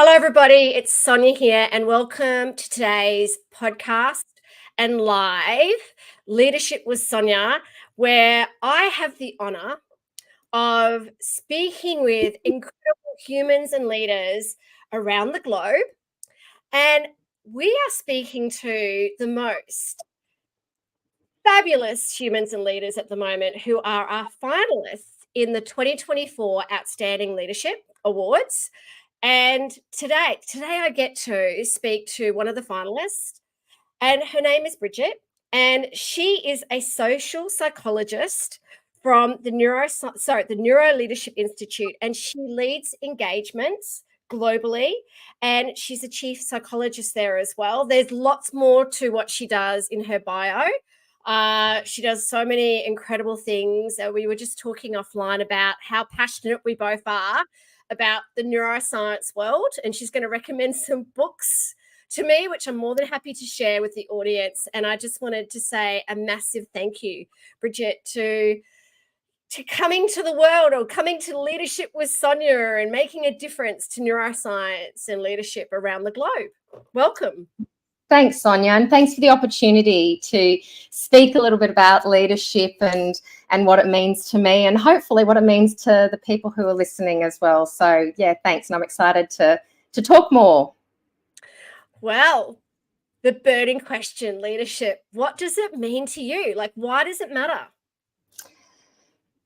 Hello, everybody. It's Sonia here, and welcome to today's podcast and live Leadership with Sonia, where I have the honor of speaking with incredible humans and leaders around the globe. And we are speaking to the most fabulous humans and leaders at the moment who are our finalists in the 2024 Outstanding Leadership Awards. And today I get to speak to one of the finalists, and her name is Bridgette, and she is a social psychologist from the Neuroleadership Institute, and she leads engagements globally, and she's a chief psychologist there as well. There's lots more to what she does in her bio. She does so many incredible things. We were just talking offline about how passionate we both are about the neuroscience world, and she's going to recommend some books to me, which I'm more than happy to share with the audience. And I just wanted to say a massive thank you, Bridgette, to coming to the world, or coming to Leadership with Sonia, and making a difference to neuroscience and leadership around the globe. Welcome. Thanks, Sonia, and thanks for the opportunity to speak a little bit about leadership and what it means to me, and hopefully what it means to the people who are listening as well. So, yeah, thanks, and I'm excited to talk more. Well, the burning question, leadership, what does it mean to you? Like, why does it matter?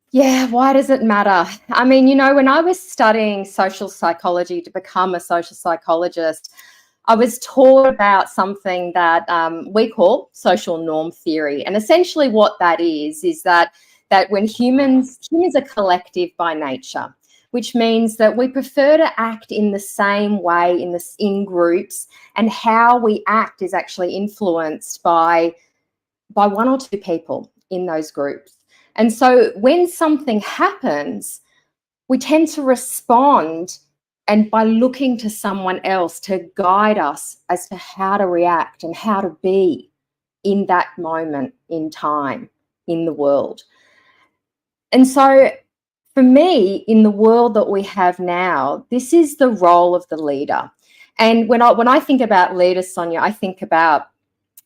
Yeah, why does it matter? I mean, when I was studying social psychology to become a social psychologist, I was taught about something that we call social norm theory. And essentially what that is that when humans are collective by nature, which means that we prefer to act in the same way in groups, and how we act is actually influenced by one or two people in those groups. And so when something happens, we tend to respond, and by looking to someone else to guide us as to how to react and how to be in that moment in time in the world. And so for me, in the world that we have now, this is the role of the leader. And when I think about leaders, Sonia, I think about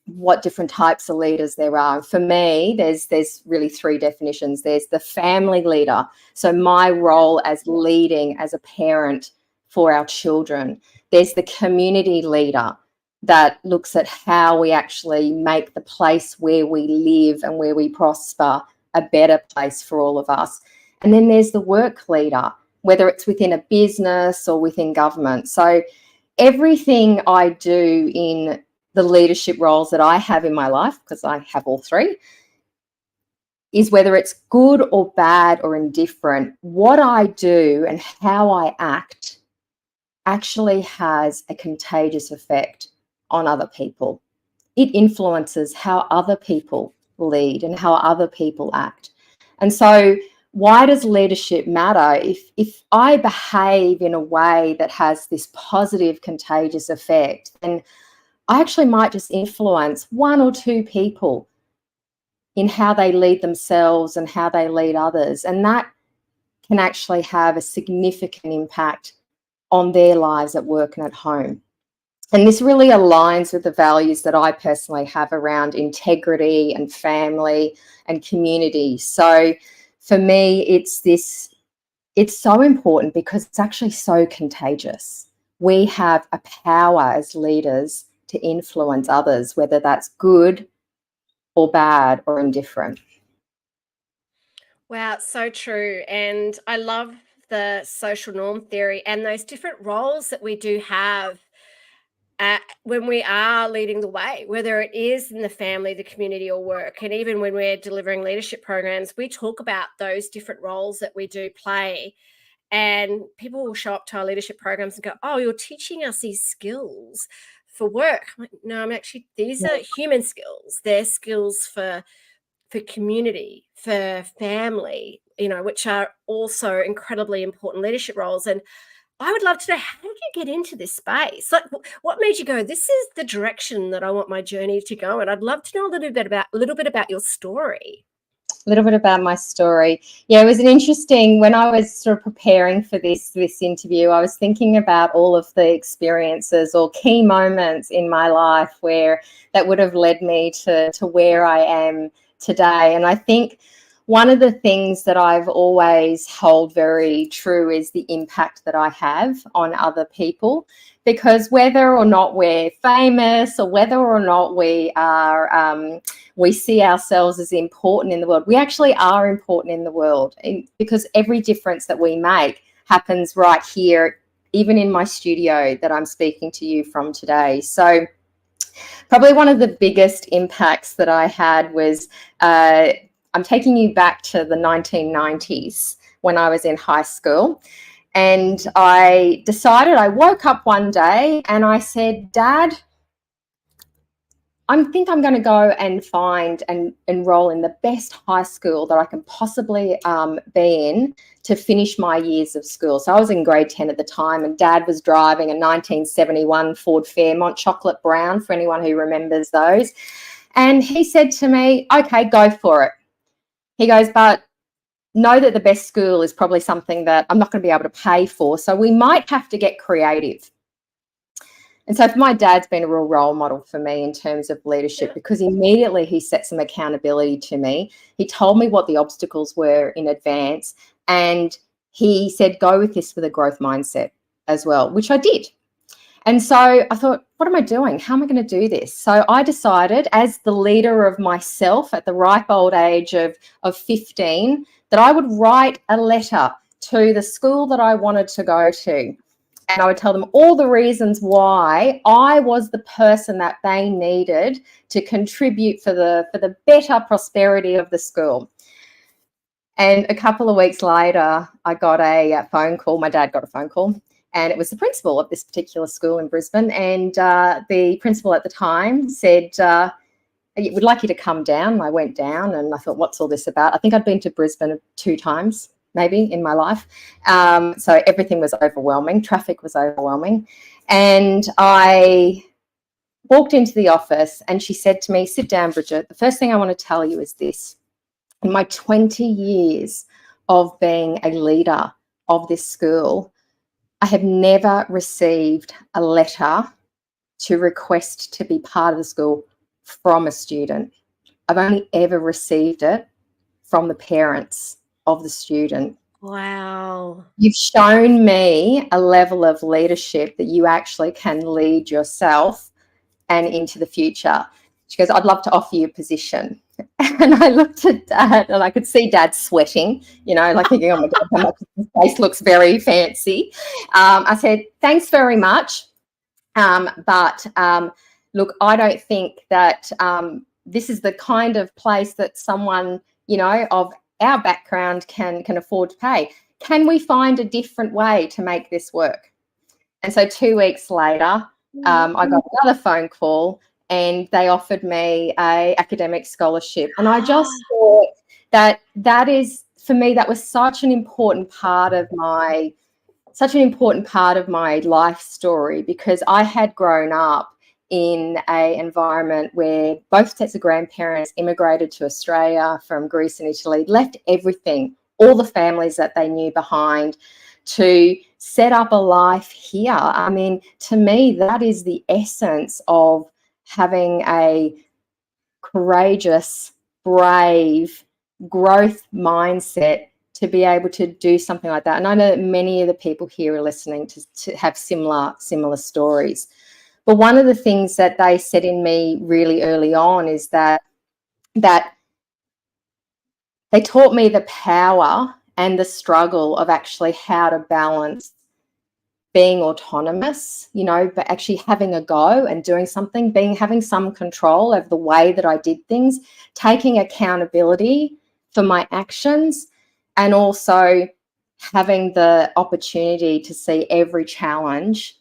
what different types of leaders there are. For me, there's really three definitions. There's the family leader. So my role as leading as a parent for our children. There's the community leader that looks at how we actually make the place where we live and where we prosper a better place for all of us. And then there's the work leader, whether it's within a business or within government. So everything I do in the leadership roles that I have in my life, because I have all three, is whether it's good or bad or indifferent, what I do and how I act actually has a contagious effect on other people. It influences how other people lead and how other people act. And so why does leadership matter? If I behave in a way that has this positive contagious effect, then I actually might just influence one or two people in how they lead themselves and how they lead others. And that can actually have a significant impact on their lives at work and at home. And this really aligns with the values that I personally have around integrity and family and community. So for me, it's so important because it's actually so contagious. We have a power as leaders to influence others, whether that's good or bad or indifferent. Wow, so true. And I love the social norm theory and those different roles that we do have when we are leading the way, whether it is in the family, the community, or work. And even when we're delivering leadership programs, we talk about those different roles that we do play. And people will show up to our leadership programs and go, "Oh, you're teaching us these skills for work." I'm like, no, these are human skills. They're skills for community, for family, which are also incredibly important leadership roles. And I would love to know, how did you get into this space? Like, what made you go, this is the direction that I want my journey to go? And I'd love to know a little bit about your story. little bit about my story. Yeah, it was an interesting, when I was sort of preparing for this interview, I was thinking about all of the experiences or key moments in my life where that would have led me to where I am today. And I think one of the things that I've always held very true is the impact that I have on other people, because whether or not we're famous or whether or not we are, we see ourselves as important in the world, we actually are important in the world, because every difference that we make happens right here, even in my studio that I'm speaking to you from today. So probably one of the biggest impacts that I had was, I'm taking you back to the 1990s when I was in high school. And I decided, I woke up one day and I said, Dad, I think I'm going to go and find and enroll in the best high school that I can possibly be in to finish my years of school. So I was in grade 10 at the time, and Dad was driving a 1971 Ford Fairmont chocolate brown, for anyone who remembers those. And he said to me, okay, go for it. He goes, but know that the best school is probably something that I'm not going to be able to pay for, so we might have to get creative. And so my dad's been a real role model for me in terms of leadership, because immediately he set some accountability to me. He told me what the obstacles were in advance, and he said, go with this with a growth mindset as well, which I did. And so I thought, what am I doing? How am I going to do this? So I decided, as the leader of myself at the ripe old age of 15, that I would write a letter to the school that I wanted to go to. And I would tell them all the reasons why I was the person that they needed to contribute for the better prosperity of the school. And a couple of weeks later, I got a phone call. My dad got a phone call, and it was the principal of this particular school in Brisbane. And the principal at the time said, we'd like you to come down. And I went down and I thought, what's all this about? I think I'd been to Brisbane 2 times maybe in my life. So everything was overwhelming. Traffic was overwhelming. And I walked into the office and she said to me, sit down, Bridgette. The first thing I want to tell you is this. In my 20 years of being a leader of this school, I have never received a letter to request to be part of the school from a student. I've only ever received it from the parents of the student. Wow. You've shown me a level of leadership that you actually can lead yourself and into the future. She goes, I'd love to offer you a position. And I looked at Dad and I could see Dad sweating, you know, like thinking, oh my God, his face looks very fancy. I said, thanks very much. But look, I don't think that this is the kind of place that someone, you know, of our background can afford to pay. Can we find a different way to make this work? And so 2 weeks later, I got another phone call and they offered me a academic scholarship. And I just thought that is, for me, that was such an important part of my life story, because I had grown up in an environment where both sets of grandparents immigrated to Australia from Greece and Italy, left everything, all the families that they knew behind, to set up a life here. I mean, to me, that is the essence of having a courageous, brave, growth mindset to be able to do something like that. And I know that many of the people here are listening to have similar stories. But one of the things that they said in me really early on is that they taught me the power and the struggle of actually how to balance being autonomous, you know, but actually having a go and doing something, having some control over the way that I did things, taking accountability for my actions, and also having the opportunity to see every challenge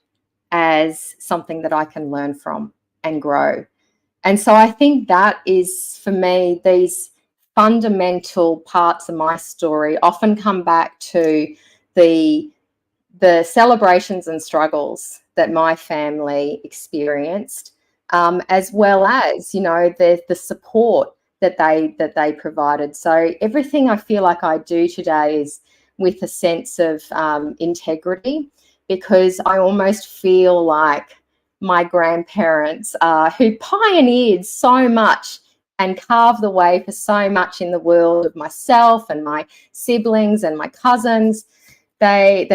as something that I can learn from and grow. And so I think that is, for me, these fundamental parts of my story often come back to the celebrations and struggles that my family experienced, as well as, you know, the support that they provided. So everything I feel like I do today is with a sense of integrity, because I almost feel like my grandparents, who pioneered so much and carved the way for so much in the world of myself and my siblings and my cousins, they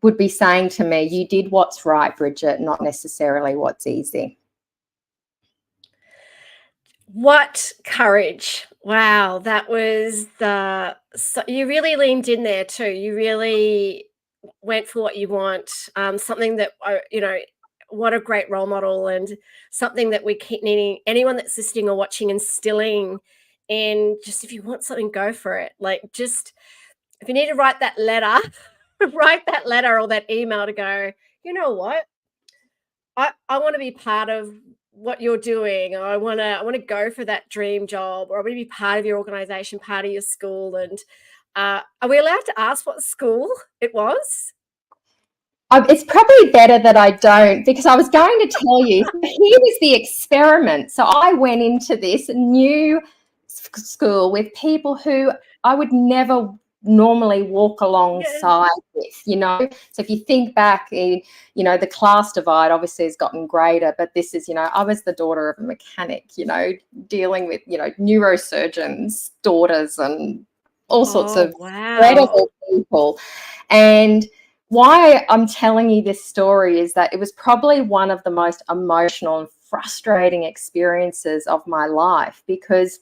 would be saying to me, you did what's right, Bridgette, not necessarily what's easy. What courage. Wow, that was you really leaned in there too. You really went for what you want. Something that, what a great role model, and something that we keep needing anyone that's listening or watching instilling in. Just if you want something, go for it. Like, just if you need to write that letter, write that letter or that email to go, you know what? I want to be part of what you're doing. I want to go for that dream job, or I want to be part of your organization, part of your school. And are we allowed to ask what school it was? It's probably better that I don't, because I was going to tell you, here was the experiment. So I went into this new school with people who I would never normally walk alongside with, So if you think back, the class divide obviously has gotten greater, but this is, I was the daughter of a mechanic, dealing with, neurosurgeons' daughters and all sorts of incredible people. And why I'm telling you this story is that it was probably one of the most emotional and frustrating experiences of my life, because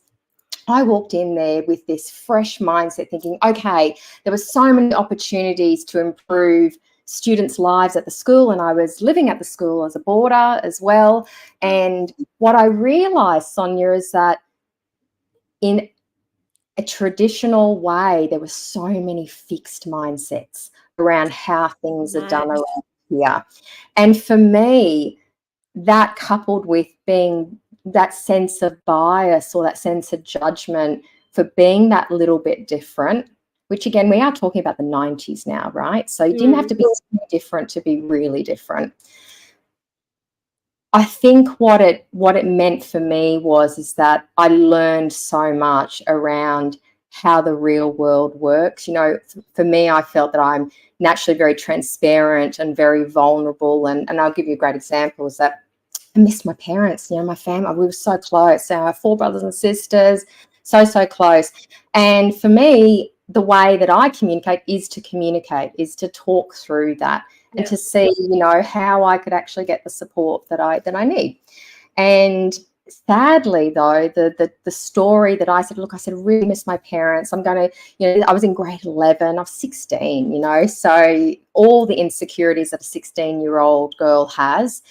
I walked in there with this fresh mindset thinking, okay, there were so many opportunities to improve students' lives at the school, and I was living at the school as a boarder as well. And what I realised, Sonia, is that in a traditional way, there were so many fixed mindsets around how things are done around here. And for me, that coupled with being that sense of bias or that sense of judgment for being that little bit different, which again, we are talking about the 90s now, right? So you didn't have to be different to be really different. I think what it meant for me is that I learned so much around how the real world works. For me, I felt that I'm naturally very transparent and very vulnerable. And I'll give you a great example is that I missed my parents, my family. We were so close. So I have 4 brothers and sisters, so close. And for me, the way that I communicate, is to talk through that and to see, how I could actually get the support that I need. And sadly, though, the story that I said, look, I said, I really miss my parents. I'm going to, I was in grade 11, I was 16, so all the insecurities that a 16-year-old girl has.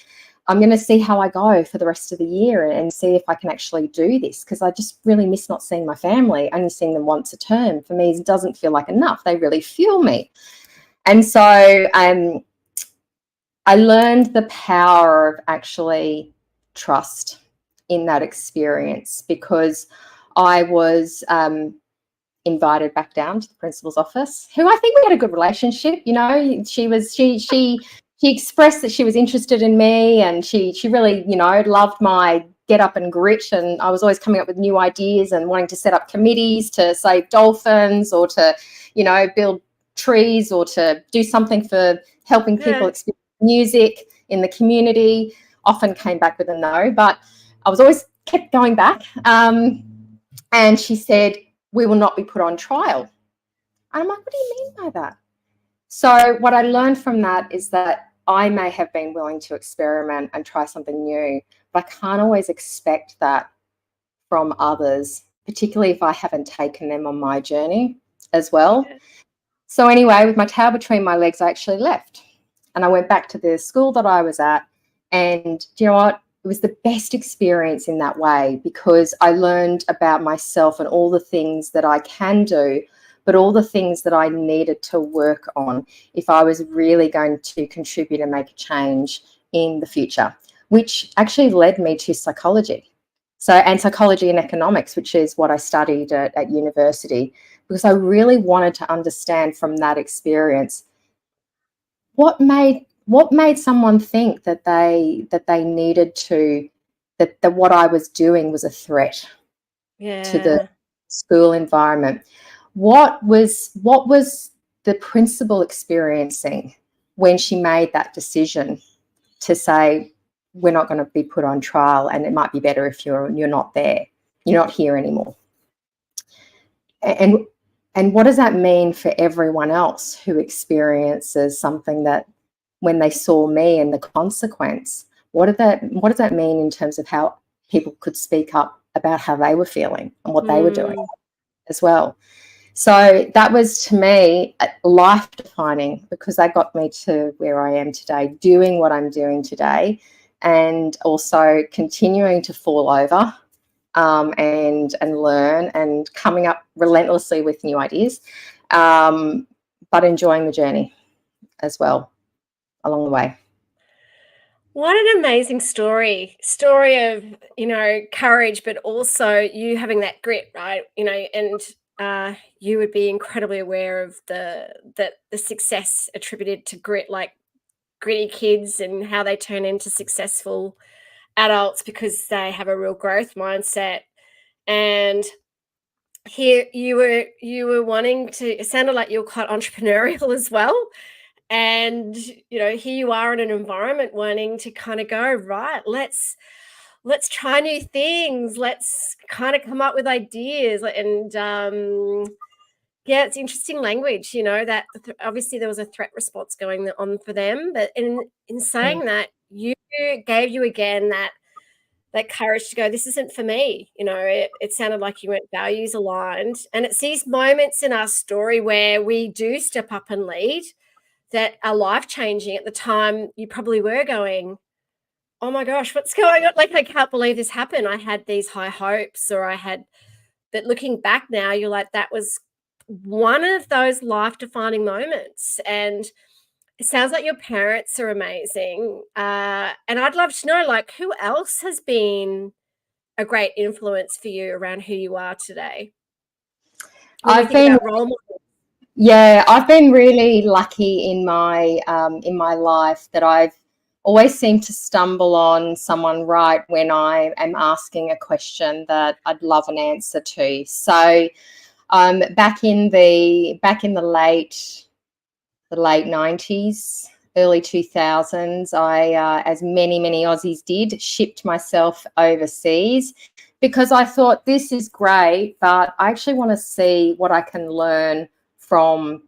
I'm going to see how I go for the rest of the year and see if I can actually do this, because I just really miss not seeing my family. Only seeing them once a term for me it doesn't feel like enough. They really fuel me. And so I learned the power of actually trust in that experience, because I was invited back down to the principal's office, who I think we had a good relationship. She expressed that she was interested in me, and she really, loved my get up and grit. And I was always coming up with new ideas and wanting to set up committees to save dolphins, or to, build trees, or to do something for helping people experience music in the community. Often came back with a no, but I was always kept going back. And she said, we will not be put on trial. And I'm like, what do you mean by that? So what I learned from that is that I may have been willing to experiment and try something new, but I can't always expect that from others, particularly if I haven't taken them on my journey as well. So anyway, with my tail between my legs, I actually left, and I went back to the school that I was at. And do you know what? It was the best experience in that way, because I learned about myself and all the things that I can do, but all the things that I needed to work on if I was really going to contribute and make a change in the future, which actually led me to psychology. And psychology and economics, which is what I studied at university, because I really wanted to understand from that experience what made someone think that they needed to that what I was doing was a threat to the school environment. What was the principal experiencing when she made that decision to say, we're not going to be put on trial, and it might be better if you're not there, you're not here anymore? And what does that mean for everyone else who experiences something that, when they saw me and the consequence, what does that mean in terms of how people could speak up about how they were feeling and what they were doing as well? So that was, to me, life defining, because that got me to where I am today, doing what I'm doing today, and also continuing to fall over and learn and coming up relentlessly with new ideas, but enjoying the journey as well along the way. What an amazing story of, courage, but also you having that grit, right? And you would be incredibly aware of the success attributed to grit, like gritty kids and how they turn into successful adults because they have a real growth mindset. And here you were wanting to, it sounded like you were quite entrepreneurial as well. And, here you are in an environment wanting to kind of go, right, let's try new things. Let's kind of come up with ideas. And it's interesting language, that obviously there was a threat response going on for them. But in saying that, you gave you again that courage to go, this isn't for me. It sounded like you went values aligned. And it's these moments in our story where we do step up and lead that are life-changing. At the time, you probably were going, oh my gosh, what's going on? Like, I can't believe this happened. I had these high hopes, but looking back now, you're like, that was one of those life-defining moments. And it sounds like your parents are amazing. And I'd love to know, like, who else has been a great influence for you around who you are today? I've been role models. Yeah, I've been really lucky in my life that I've always seemed to stumble on someone right when I am asking a question that I'd love an answer to. So back in the late 90s, early 2000s, I, as many Aussies did, shipped myself overseas because I thought, this is great, but I actually want to see what I can learn from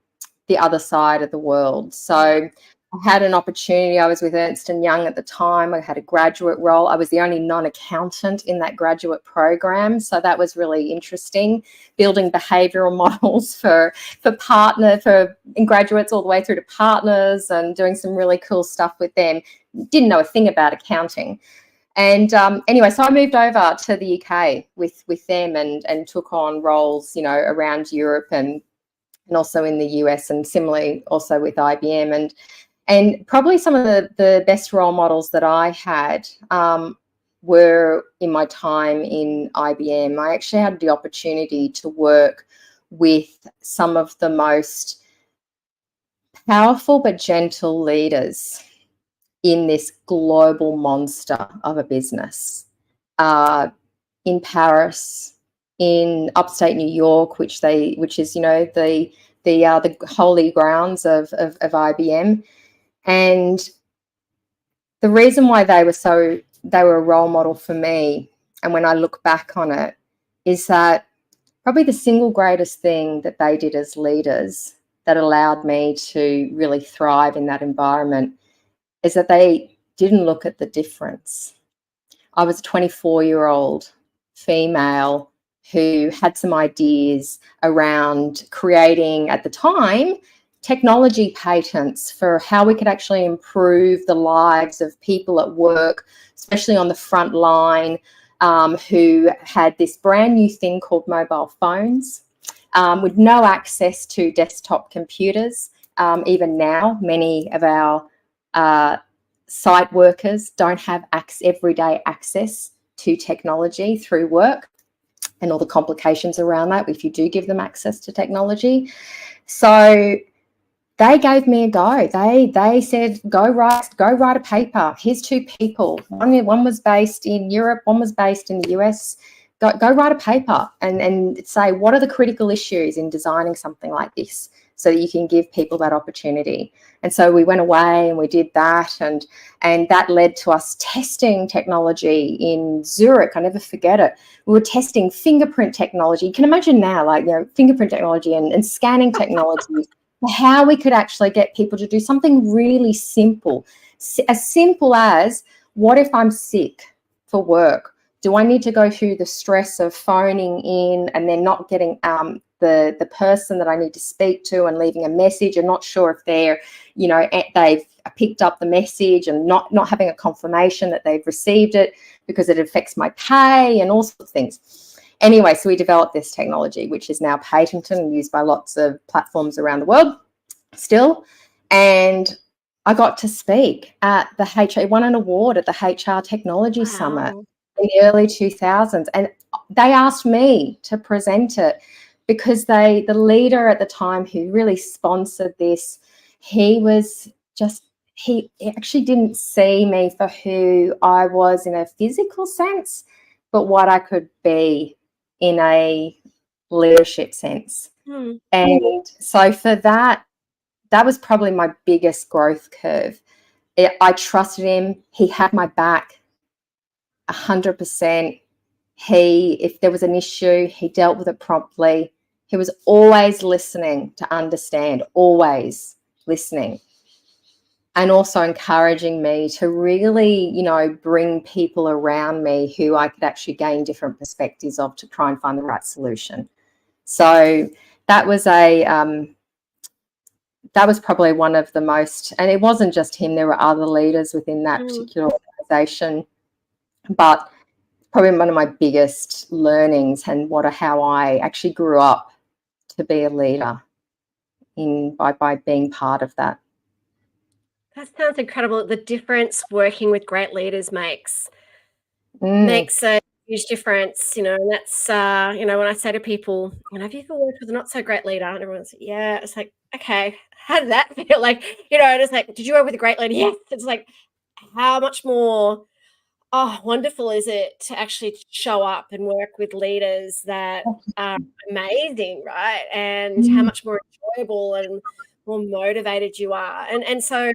the other side of the world. So I had an opportunity. I was with Ernst & Young at the time. I had a graduate role. I was the only non-accountant in that graduate program. So that was really interesting, building behavioural models for graduates all the way through to partners, and doing some really cool stuff with them. Didn't know a thing about accounting. And anyway, so I moved over to the UK with them and took on roles, around Europe and also in the US, and similarly also with IBM. And probably some of the best role models that I had were in my time in IBM. I actually had the opportunity to work with some of the most powerful but gentle leaders in this global monster of a business, in Paris, in upstate New York, which is the holy grounds of IBM. And the reason why they were a role model for me, and when I look back on it, is that probably the single greatest thing that they did as leaders that allowed me to really thrive in that environment is that they didn't look at the difference. I was a 24-year-old female who had some ideas around creating, at the time, technology patents for how we could actually improve the lives of people at work, especially on the front line, who had this brand new thing called mobile phones, with no access to desktop computers. Even now, many of our site workers don't have everyday access to technology through work, and all the complications around that if you do give them access to technology. So they gave me a go. They said, go write a paper. Here's 2 people. One was based in Europe, one was based in the US. Go write a paper and say, what are the critical issues in designing something like this, so that you can give people that opportunity. And so we went away and we did that, and that led to us testing technology in Zurich. I never forget it. We were testing fingerprint technology. You can imagine now, like, fingerprint technology and scanning technology, how we could actually get people to do something really simple, as simple as, what if I'm sick for work? Do I need to go through the stress of phoning in and then not getting the person that I need to speak to and leaving a message and not sure if they're, they've picked up the message, and not having a confirmation that they've received it because it affects my pay and all sorts of things. Anyway, so we developed this technology, which is now patented and used by lots of platforms around the world still. And I got to speak at the HR, won an award at the HR Technology Summit in the early 2000s, and they asked me to present it because the leader at the time who really sponsored this, he actually didn't see me for who I was in a physical sense, but what I could be in a leadership sense. And so for that was probably my biggest growth curve. I trusted him. He had my back 100%. If there was an issue, he dealt with it promptly. He was always listening to understand, always listening, and also encouraging me to really, bring people around me who I could actually gain different perspectives of to try and find the right solution. So that was probably one of the most, and it wasn't just him, there were other leaders within that particular organisation, but probably one of my biggest learnings, and how I actually grew up to be a leader by being part of that. That sounds incredible. The difference working with great leaders makes a huge difference, and that's, when I say to people, have you ever worked with a not so great leader? And everyone's like, yeah. It's like, okay, how did that feel? Like, and it's like, did you work with a great leader? Yes. It's like, how much more wonderful is it to actually show up and work with leaders that are amazing, right? And how much more enjoyable and more motivated you are. And so,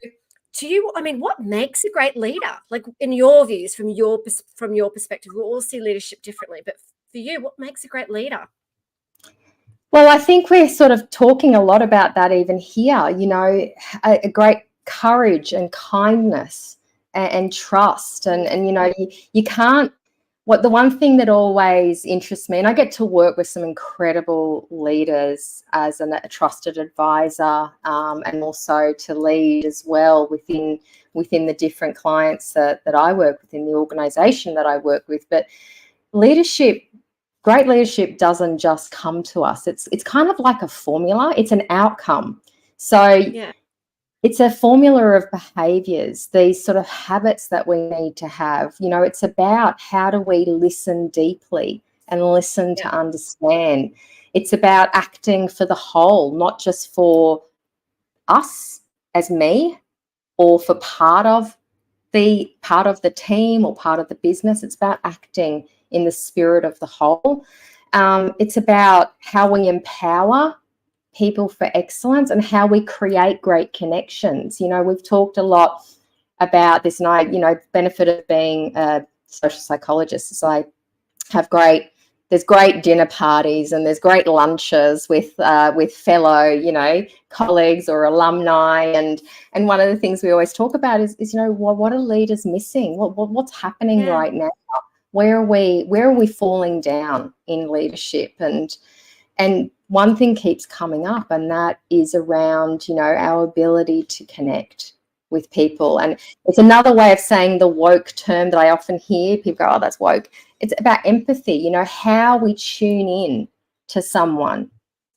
to you, what makes a great leader? Like, in your views, from your perspective, we all see leadership differently, but for you, what makes a great leader? Well, I think we're sort of talking a lot about that even here, a great courage and kindness and trust. And you can't, the one thing that always interests me, and I get to work with some incredible leaders as a trusted advisor, and also to lead as well within the different clients that I work with in the organisation that I work with. But great leadership doesn't just come to us. It's kind of like a formula. It's an outcome. So it's a formula of behaviours, these sort of habits that we need to have. It's about how do we listen deeply and listen to understand. It's about acting for the whole, not just for us as me, or for part of the team or part of the business. It's about acting in the spirit of the whole. It's about how we empower people for excellence and how we create great connections. We've talked a lot about this, and I, benefit of being a social psychologist is there's great dinner parties and there's great lunches with fellow, colleagues or alumni. And one of the things we always talk about is what are leaders missing? What's happening right now? Where are we falling down in leadership? And one thing keeps coming up, and that is around, our ability to connect with people. And it's another way of saying the woke term that I often hear. People go, oh, that's woke. It's about empathy, how we tune in to someone,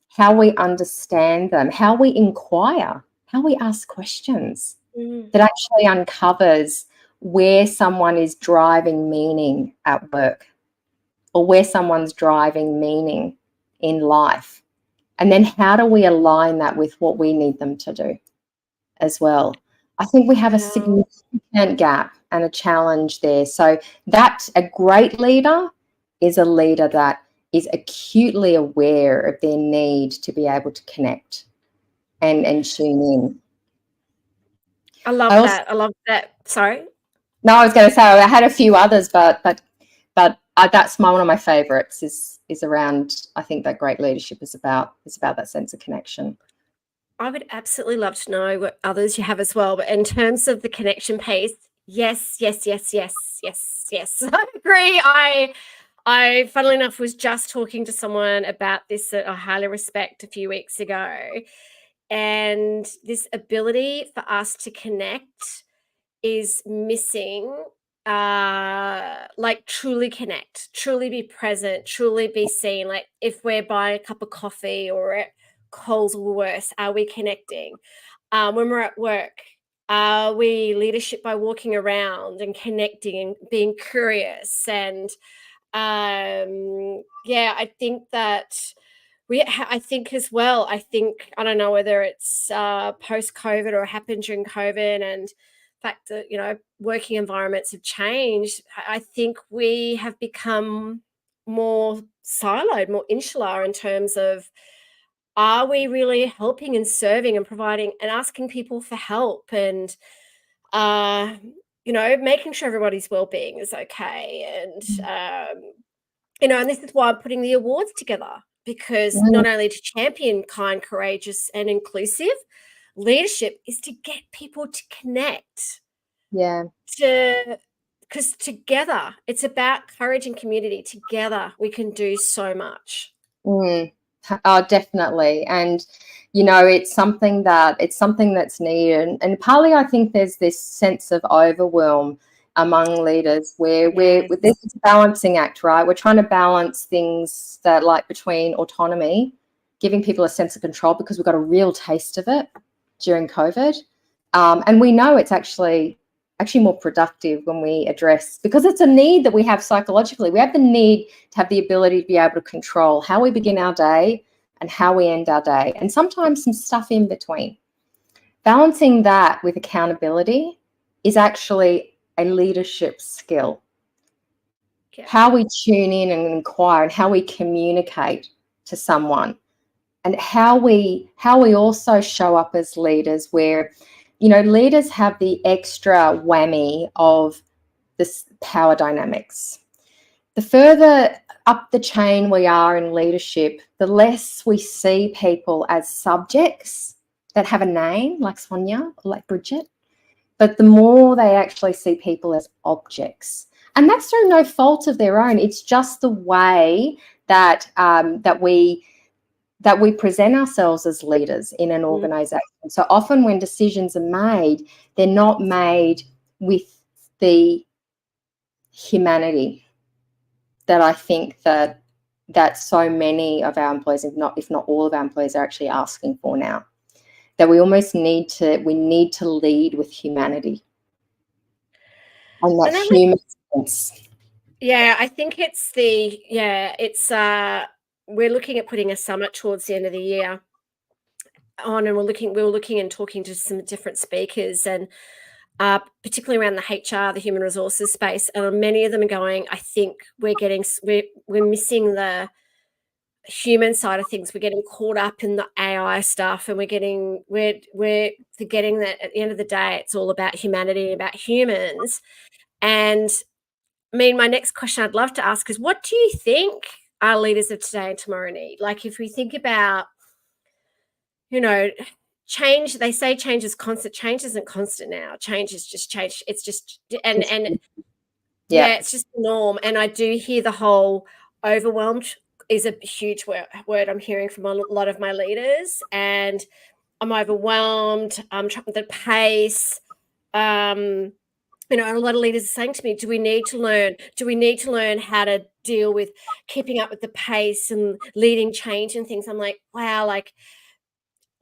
how we understand them, how we inquire, how we ask questions that actually uncovers where someone is driving meaning at work, or where someone's driving meaning in life. And then how do we align that with what we need them to do as well? I think we have a significant gap and a challenge there. So that a great leader is a leader that is acutely aware of their need to be able to connect and tune in. I love that. I love that. Sorry. No, I was going to say I had a few others, but that's one of my favourites. Is around. I think that great leadership is about that sense of connection. I would absolutely love to know what others you have as well. But in terms of the connection piece, yes. I agree. I, funnily enough, was just talking to someone about this that I highly respect a few weeks ago. And this ability for us to connect is missing. Like truly connect, truly be present, truly be seen. Like if we're buying a cup of coffee or at Coles or Woolworths, are we connecting? When we're at work, are we leadership by walking around and connecting and being curious? And I think that I think as well, I don't know whether it's post-COVID or happened during COVID and the fact that, working environments have changed. I think we have become more siloed, more insular in terms of, are we really helping and serving and providing and asking people for help and, making sure everybody's well-being is okay. And, and this is why I'm putting the awards together, because not only to champion kind, courageous and inclusive leadership is to get people to connect. Yeah. Because together, it's about courage and community. Together, we can do so much. Oh, definitely. And, it's something that's needed. And partly I think there's this sense of overwhelm among leaders where this is a balancing act, right? We're trying to balance things that like between autonomy, giving people a sense of control because we've got a real taste of it during COVID. And we know it's actually more productive when we address, because it's a need that we have psychologically. We have the need to have the ability to be able to control how we begin our day and how we end our day, and sometimes some stuff in between. Balancing that with accountability is actually a leadership skill. Yeah. How we tune in and inquire and how we communicate to someone, and how we also show up as leaders where, leaders have the extra whammy of this power dynamics. The further up the chain we are in leadership, the less we see people as subjects that have a name, like Sonia or like Bridgette, but the more they actually see people as objects. And that's through no fault of their own. It's just the way that we present ourselves as leaders in an organisation. So often when decisions are made, they're not made with the humanity that I think that so many of our employees, if not all of our employees, are actually asking for now. That we almost need to lead with humanity and that human sense. Yeah, I think we're looking at putting a summit towards the end of the year on, and we were looking and talking to some different speakers, and particularly around the HR, the human resources space, and many of them are going, I think we're missing the human side of things. We're getting caught up in the AI stuff, and we're forgetting that at the end of the day, it's all about humanity, about humans. And I mean, my next question I'd love to ask is, what do you think our leaders of today and tomorrow need? Like, if we think about, change, they say change is constant. Change isn't constant now. Change is just change. It's just, and it's just the norm. And I do hear the whole overwhelmed is a huge word I'm hearing from a lot of my leaders, and I'm overwhelmed. I'm trying the pace. A lot of leaders are saying to me, do we need to learn how to deal with keeping up with the pace and leading change and things? I'm like, wow, like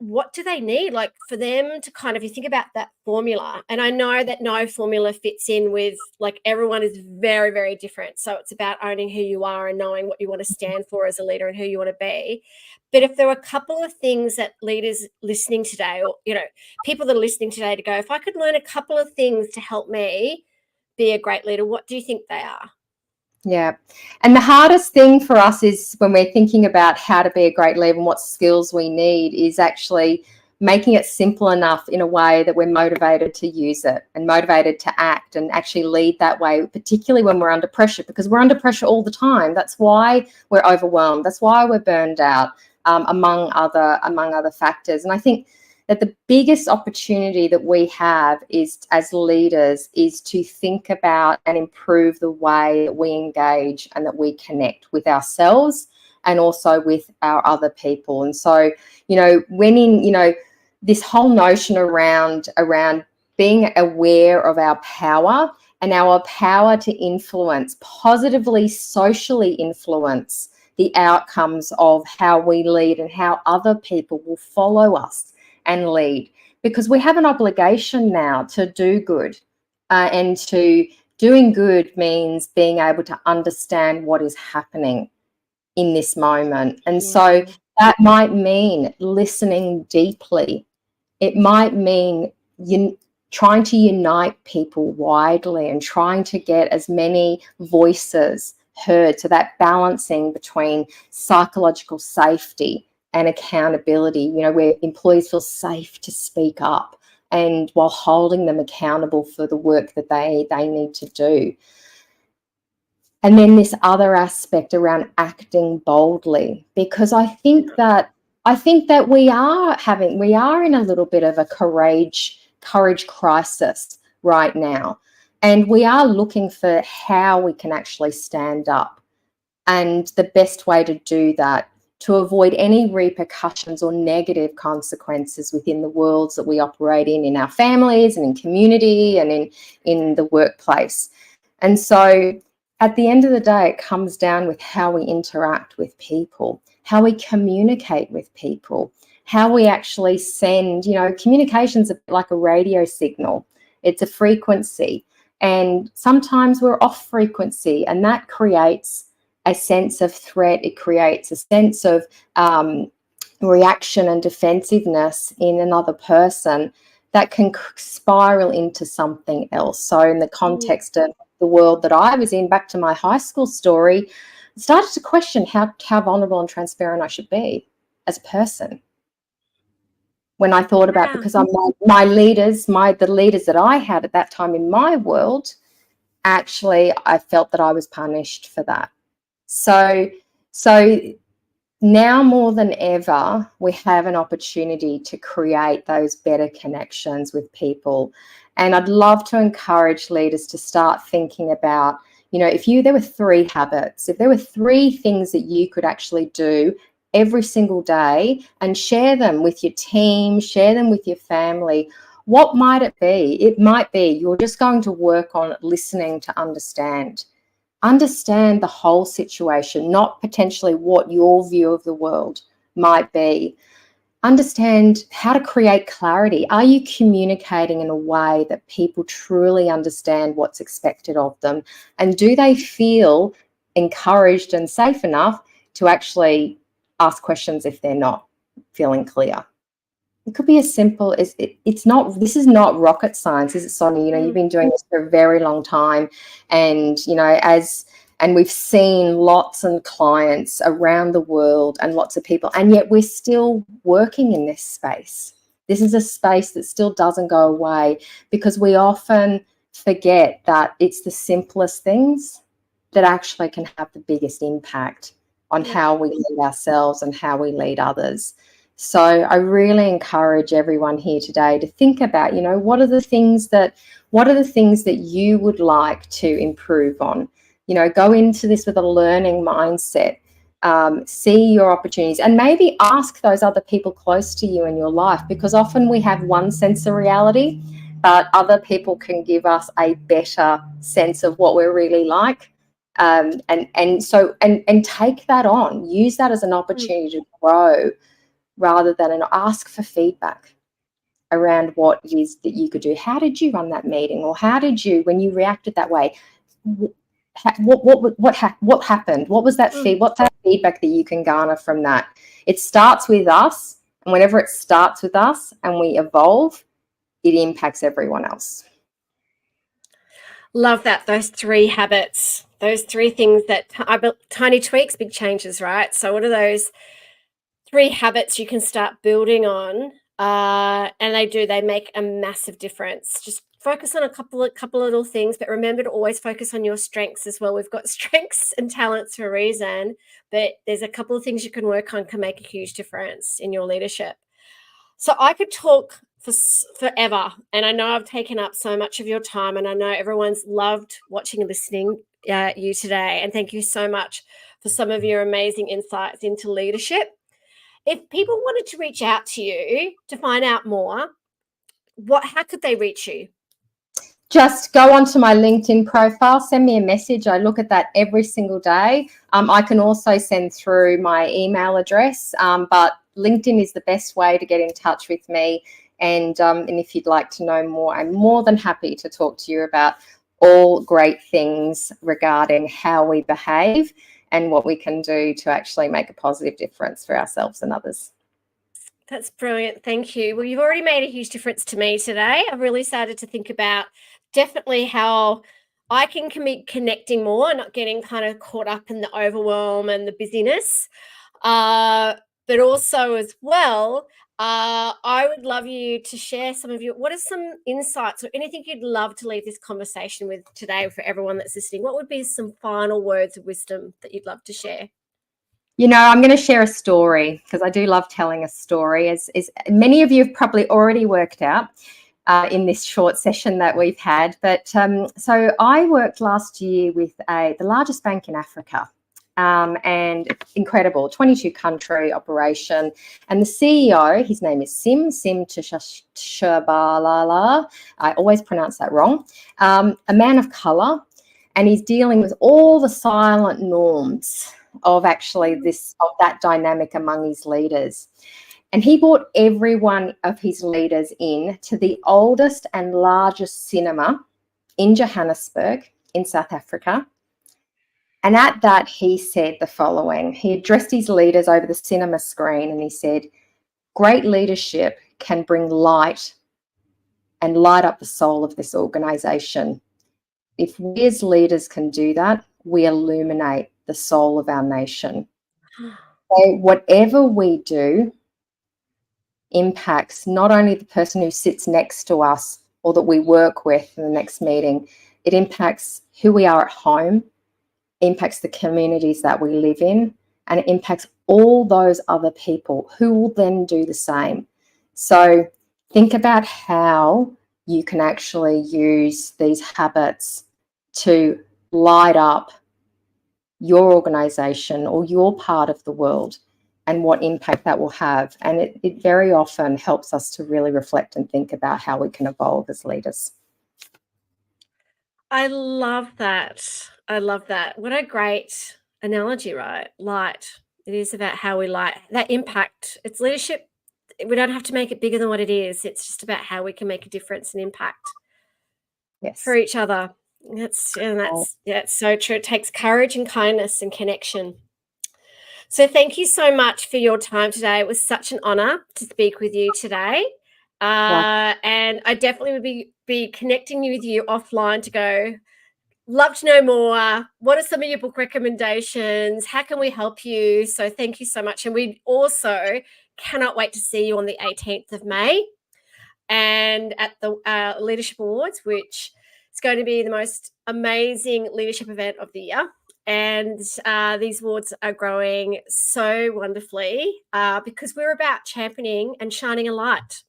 what do they need? Like for them to kind of, you think about that formula, and I know that no formula fits in with, like, everyone is very, very different. So it's about owning who you are and knowing what you want to stand for as a leader and who you want to be. But if there were a couple of things that leaders listening today, or, people that are listening today, to go, if I could learn a couple of things to help me be a great leader, what do you think they are? Yeah. And the hardest thing for us is, when we're thinking about how to be a great leader and what skills we need, is actually making it simple enough in a way that we're motivated to use it and motivated to act and actually lead that way, particularly when we're under pressure, because we're under pressure all the time. That's why we're overwhelmed. That's why we're burned out, among other factors. And I think that the biggest opportunity that we have is, as leaders, is to think about and improve the way that we engage and that we connect with ourselves and also with our other people. And so, this whole notion around being aware of our power and our power to influence, positively, socially influence the outcomes of how we lead and how other people will follow us and lead, because we have an obligation now to do good, and to doing good means being able to understand what is happening in this moment. And so that might mean listening deeply. It might mean trying to unite people widely and trying to get as many voices heard, so that balancing between psychological safety and accountability, where employees feel safe to speak up, and while holding them accountable for the work that they need to do. And then this other aspect around acting boldly, because I think that we are in a little bit of a courage crisis right now, and we are looking for how we can actually stand up, and the best way to do that, to avoid any repercussions or negative consequences within the worlds that we operate in our families and in community and in the workplace. And so at the end of the day, it comes down with how we interact with people, how we communicate with people, how we actually send, communication's like a radio signal. It's a frequency. And sometimes we're off frequency, and that creates a sense of threat. It creates a sense of reaction and defensiveness in another person that can spiral into something else. So in the context of the world that I was in, back to my high school story, I started to question how vulnerable and transparent I should be as a person. When I thought about, because my leaders, the leaders that I had at that time in my world, actually I felt that I was punished for that. So now more than ever, we have an opportunity to create those better connections with people. And I'd love to encourage leaders to start thinking about, if there were 3 habits, if there were 3 things that you could actually do every single day and share them with your team, share them with your family, what might it be? It might be you're just going to work on listening to understand the whole situation, not potentially what your view of the world might be. Understand how to create clarity. Are you communicating in a way that people truly understand what's expected of them? And do they feel encouraged and safe enough to actually ask questions if they're not feeling clear? It could be as simple as this is not rocket science, is it, Sonia? You've been doing this for a very long time, and and we've seen lots of clients around the world and lots of people, and yet we're still working in this space. This is a space that still doesn't go away, because we often forget that it's the simplest things that actually can have the biggest impact on how we lead ourselves and how we lead others. So I really encourage everyone here today to think about, what are the things that you would like to improve on? Go into this with a learning mindset, see your opportunities, and maybe ask those other people close to you in your life, because often we have one sense of reality, but other people can give us a better sense of what we're really like. And take that on, use that as an opportunity to grow rather than and ask for feedback around what it is that you could do. How did you run that meeting? Or how did you, when you reacted that way, what happened? What was that what's that feedback that you can garner from that? It starts with us, and whenever it starts with us and we evolve, it impacts everyone else. Love that. Those 3 habits, those 3 things that tiny tweaks, big changes, right? So what are those 3 habits you can start building on? And they make a massive difference. Just focus on a couple of little things, but remember to always focus on your strengths as well. We've got strengths and talents for a reason, but there's a couple of things you can work on can make a huge difference in your leadership. So I could talk for forever, and I know I've taken up so much of your time, and I know everyone's loved watching and listening you today, and thank you so much for some of your amazing insights into leadership. If people wanted to reach out to you to find out more, how could they reach you? Just go onto my LinkedIn profile, send me a message. I look at that every single day. I can also send through my email address, but LinkedIn is the best way to get in touch with me. And if you'd like to know more, I'm more than happy to talk to you about all great things regarding how we behave and what we can do to actually make a positive difference for ourselves and others. That's brilliant. Thank you. Well, you've already made a huge difference to me today. I've really started to think about definitely how I can be connecting more, not getting kind of caught up in the overwhelm and the busyness. But also as well, I would love you to share what are some insights or anything you'd love to leave this conversation with today for everyone that's listening? What would be some final words of wisdom that you'd love to share? You know, I'm going to share a story because I do love telling a story, as many of you have probably already worked out in this short session that we've had. But so I worked last year with the largest bank in Africa, and incredible 22 country operation. And the CEO, his name is Sim Tshabalala. I always pronounce that wrong. A man of color, and he's dealing with all the silent norms of that dynamic among his leaders. And he brought every one of his leaders in to the oldest and largest cinema in Johannesburg in South Africa. And at that, he said the following. He addressed his leaders over the cinema screen and he said, "Great leadership can bring light and light up the soul of this organization. If we as leaders can do that, we illuminate the soul of our nation." So whatever we do impacts not only the person who sits next to us or that we work with in the next meeting, it impacts who we are at home, impacts the communities that we live in, and it impacts all those other people who will then do the same. So think about how you can actually use these habits to light up your organization or your part of the world and what impact that will have. And it very often helps us to really reflect and think about how we can evolve as leaders. I love that. I love that. What a great analogy, right? Light. It is about how we light that impact. It's leadership. We don't have to make it bigger than what it is. It's just about how we can make a difference and impact for each other. That's so true. It takes courage and kindness and connection. So thank you so much for your time today. It was such an honor to speak with you today. And I definitely would be connecting with you offline to go, love to know more. What are some of your book recommendations? How can we help you? So thank you so much. And we also cannot wait to see you on the 18th of May and at the Leadership Awards, which is going to be the most amazing leadership event of the year. And these awards are growing so wonderfully because we're about championing and shining a light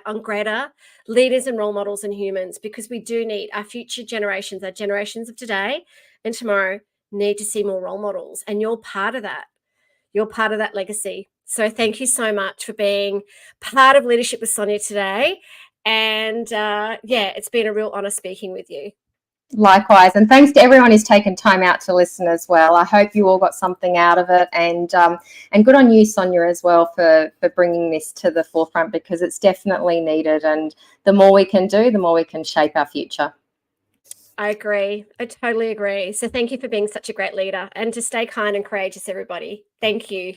on greater leaders and role models and humans, because we do need our future generations, our generations of today and tomorrow need to see more role models. And you're part of that. You're part of that legacy. So thank you so much for being part of Leadership with Sonia today. And it's been a real honor speaking with you. Likewise, and thanks to everyone who's taken time out to listen as well. I hope you all got something out of it, and good on you, Sonia, as well, for bringing this to the forefront, because it's definitely needed, and the more we can do, the more we can shape our future. I agree. I totally agree. So thank you for being such a great leader, and to stay kind and courageous, everybody. Thank you.